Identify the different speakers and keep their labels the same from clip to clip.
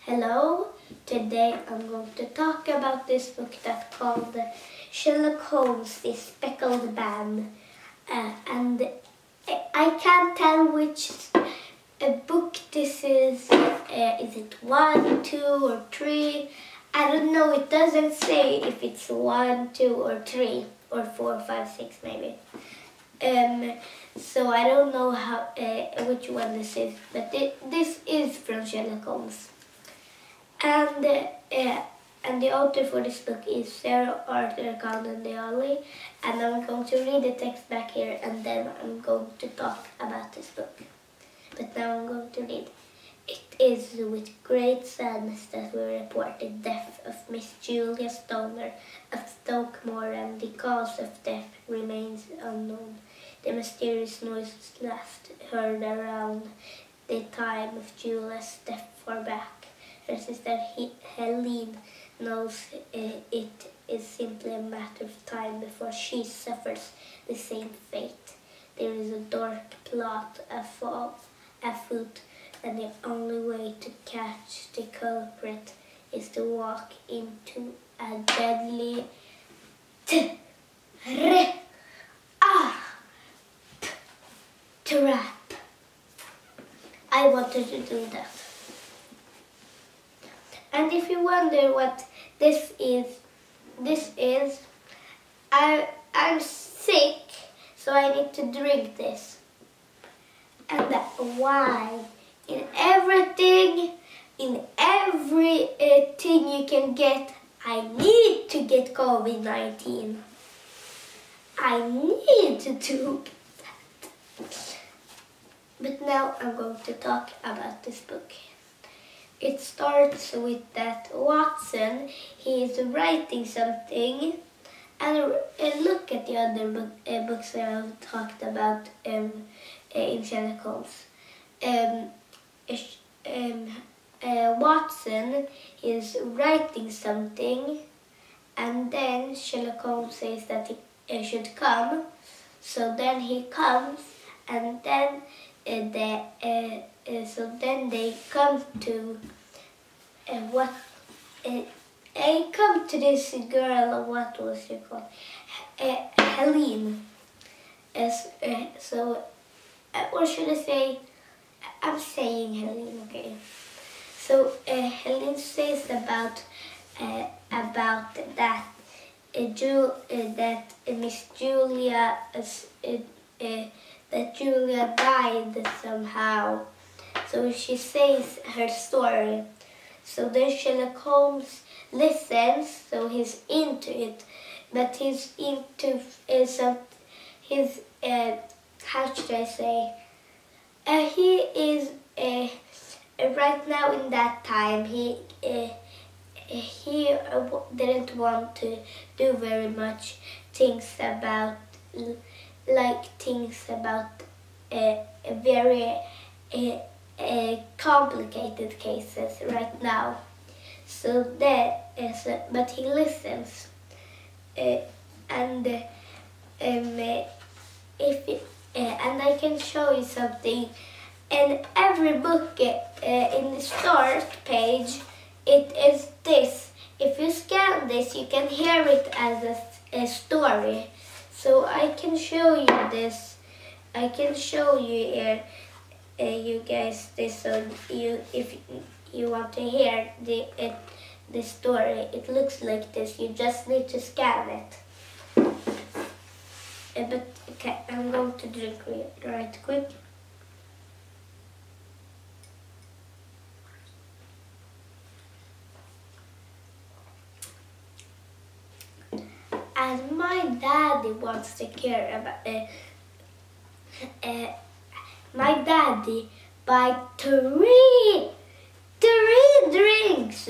Speaker 1: Hello, today I'm going to talk about this book that's called Sherlock Holmes The Speckled Man. And I can't tell which book this is. Is it 1, 2 or 3? I don't know, it doesn't say if it's 1, 2 or 3 or 4, 5, 6 maybe. So I don't know which one this is, but this is from Sherlock Holmes. And the author for this book is Sir Arthur Conan Doyle, and I'm going to read the text back here and then I'm going to talk about this book. But now I'm going to read. It is with great sadness that we report the death of Miss Julia Stoner of Stoke, Moran. The cause of death remains unknown. The mysterious noises last heard around the time of Julia's death far back. Her sister Helen knows it is simply a matter of time before she suffers the same fate. There is a dark plot afoot, and the only way to catch the culprit is to walk into a deadly trap. I wanted to do that. And if you wonder what this is, I'm sick, so I need to drink this. And that's why in everything you can get, I need to get COVID-19. I need to do that. But now I'm going to talk about this book. It starts with that Watson, he is writing something, and look at the other books that I've talked about in Sherlock Holmes. Watson is writing something, and then Sherlock Holmes says that he should come, so then he comes, and then so then they come to come to this girl. What was she called? Helen. Or should I say? I'm saying Helen. Okay. So Helen says about that Miss Julia that Julia died somehow. So she says her story. So then Sherlock Holmes listens, so he's into it, but he's into how should I say? He is right now in that time. He didn't want to do very much things about very complicated cases right now. So but he listens, and I can show you something. In every book, in the start page, it is this. If you scan this, you can hear it as a story. So I can show you this. I can show you here, you guys, this. So if you want to hear the story, it looks like this. You just need to scan it. But okay, I'm going to drink right quick. And my daddy wants to care about my daddy buy three drinks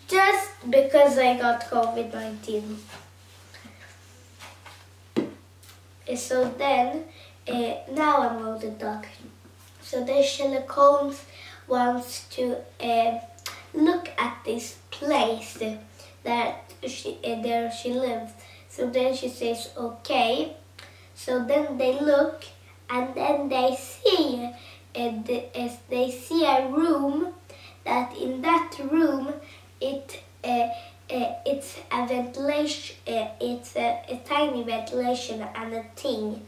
Speaker 1: just because I got COVID-19. So then now I'm going to talk. So then Sherlock Holmes wants to look at this place that she lives. So then she says okay. So then they look, and then they see a room that in that room it's a ventilation. It's a tiny ventilation and a thingy,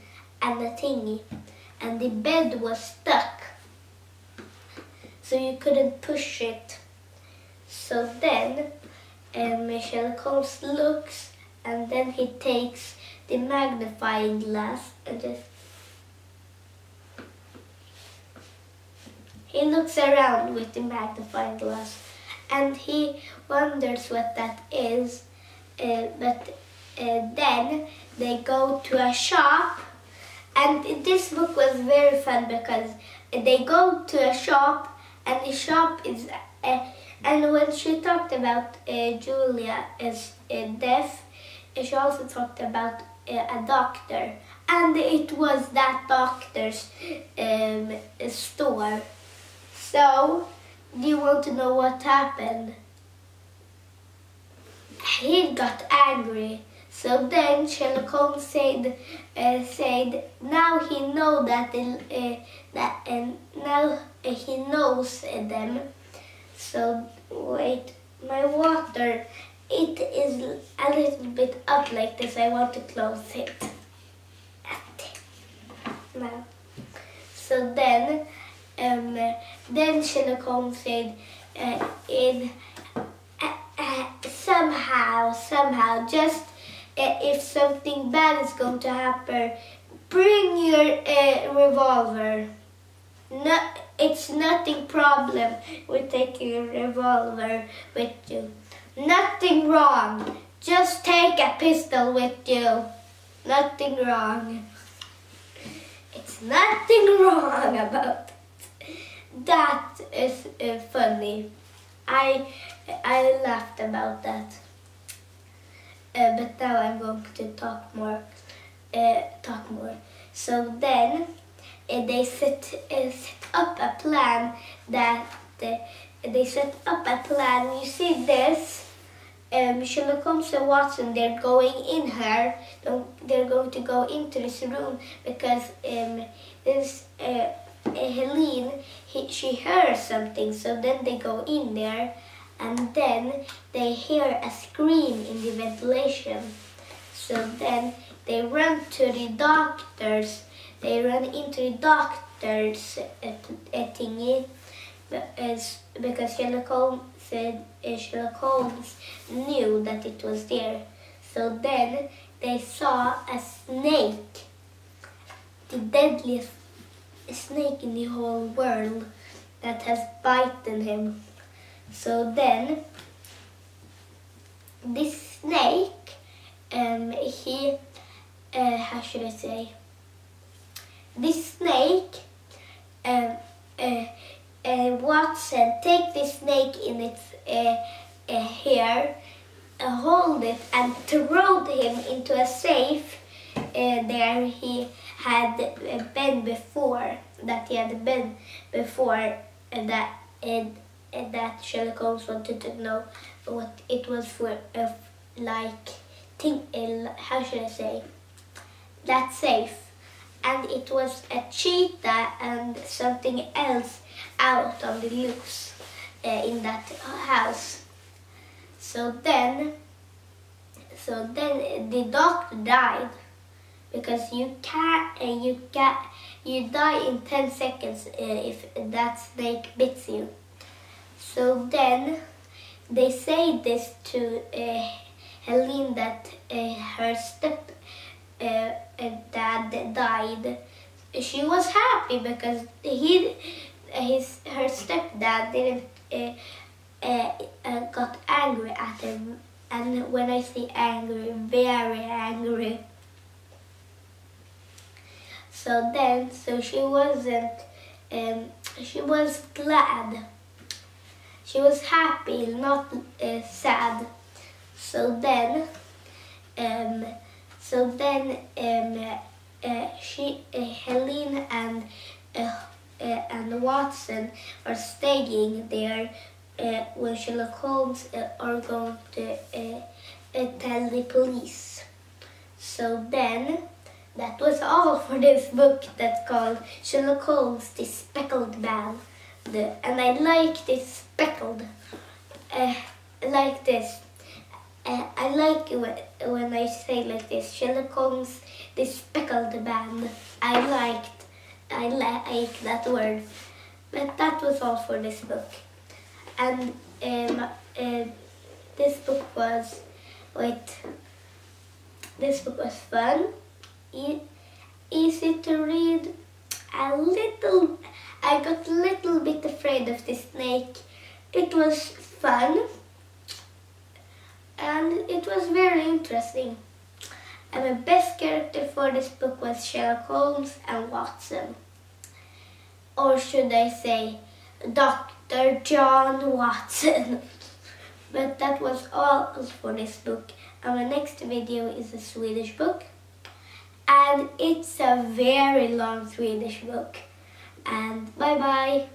Speaker 1: and the bed was stuck, so you couldn't push it. So then Sherlock Holmes looks, and then he takes the magnifying glass and he looks around with the magnifying glass, and he wonders what that is. But then they go to a shop, and this book was very fun because they go to a shop, and the shop is. And when she talked about Julia as deaf, she also talked about a doctor, and it was that doctor's store. So, do you want to know what happened? He got angry. So then Sherlock Holmes said, now he know that now he knows them. So wait, my water, it is a little bit up like this. I want to close it. Now, so then Sherlock Holmes said, somehow, just if something bad is going to happen, bring your revolver. No, it's nothing problem with taking a revolver with you. Nothing wrong. Just take a pistol with you. Nothing wrong. It's nothing wrong about it. That is funny. I laughed about that. But now I'm going to talk more. So then they set up a plan You see this? Sherlock Holmes and Watson, they're going in here. They're going to go into this room because this Helen, she hears something. So then they go in there, and then they hear a scream in the ventilation. So then they run to the doctors. They run into the doctor's thingy because Sherlock Holmes knew that it was there. So then they saw a snake, the deadliest snake in the whole world that has bitten him. So then this snake, how should I say? This snake, Watson take the snake in its hair, hold it, and throw him into a safe. There he had been before. That Sherlock Holmes wanted to know what it was for, how should I say? That safe. And it was a cheetah and something else out on the loose in that house. So then the doctor died because you die in 10 seconds if that snake bits you. So then they say this to Helen that her dad died. She was happy because her stepdad didn't got angry at him, and when I say angry, very angry. So she wasn't. She was glad. She was happy, not sad. So then Helen and Watson are staying there when Sherlock Holmes are going to tell the police. So then that was all for this book that's called Sherlock Holmes The Speckled Man and I like this speckled. Like this. I like when I say like this. Sherlock Holmes, the speckled man. I like that word. But that was all for this book. And this book was fun, easy to read. I got a little bit afraid of the snake. It was fun, and it was very interesting. And the best character for this book was Sherlock Holmes and Watson. Or should I say, Dr. John Watson. But that was all for this book. And the next video is a Swedish book. And it's a very long Swedish book. And bye bye.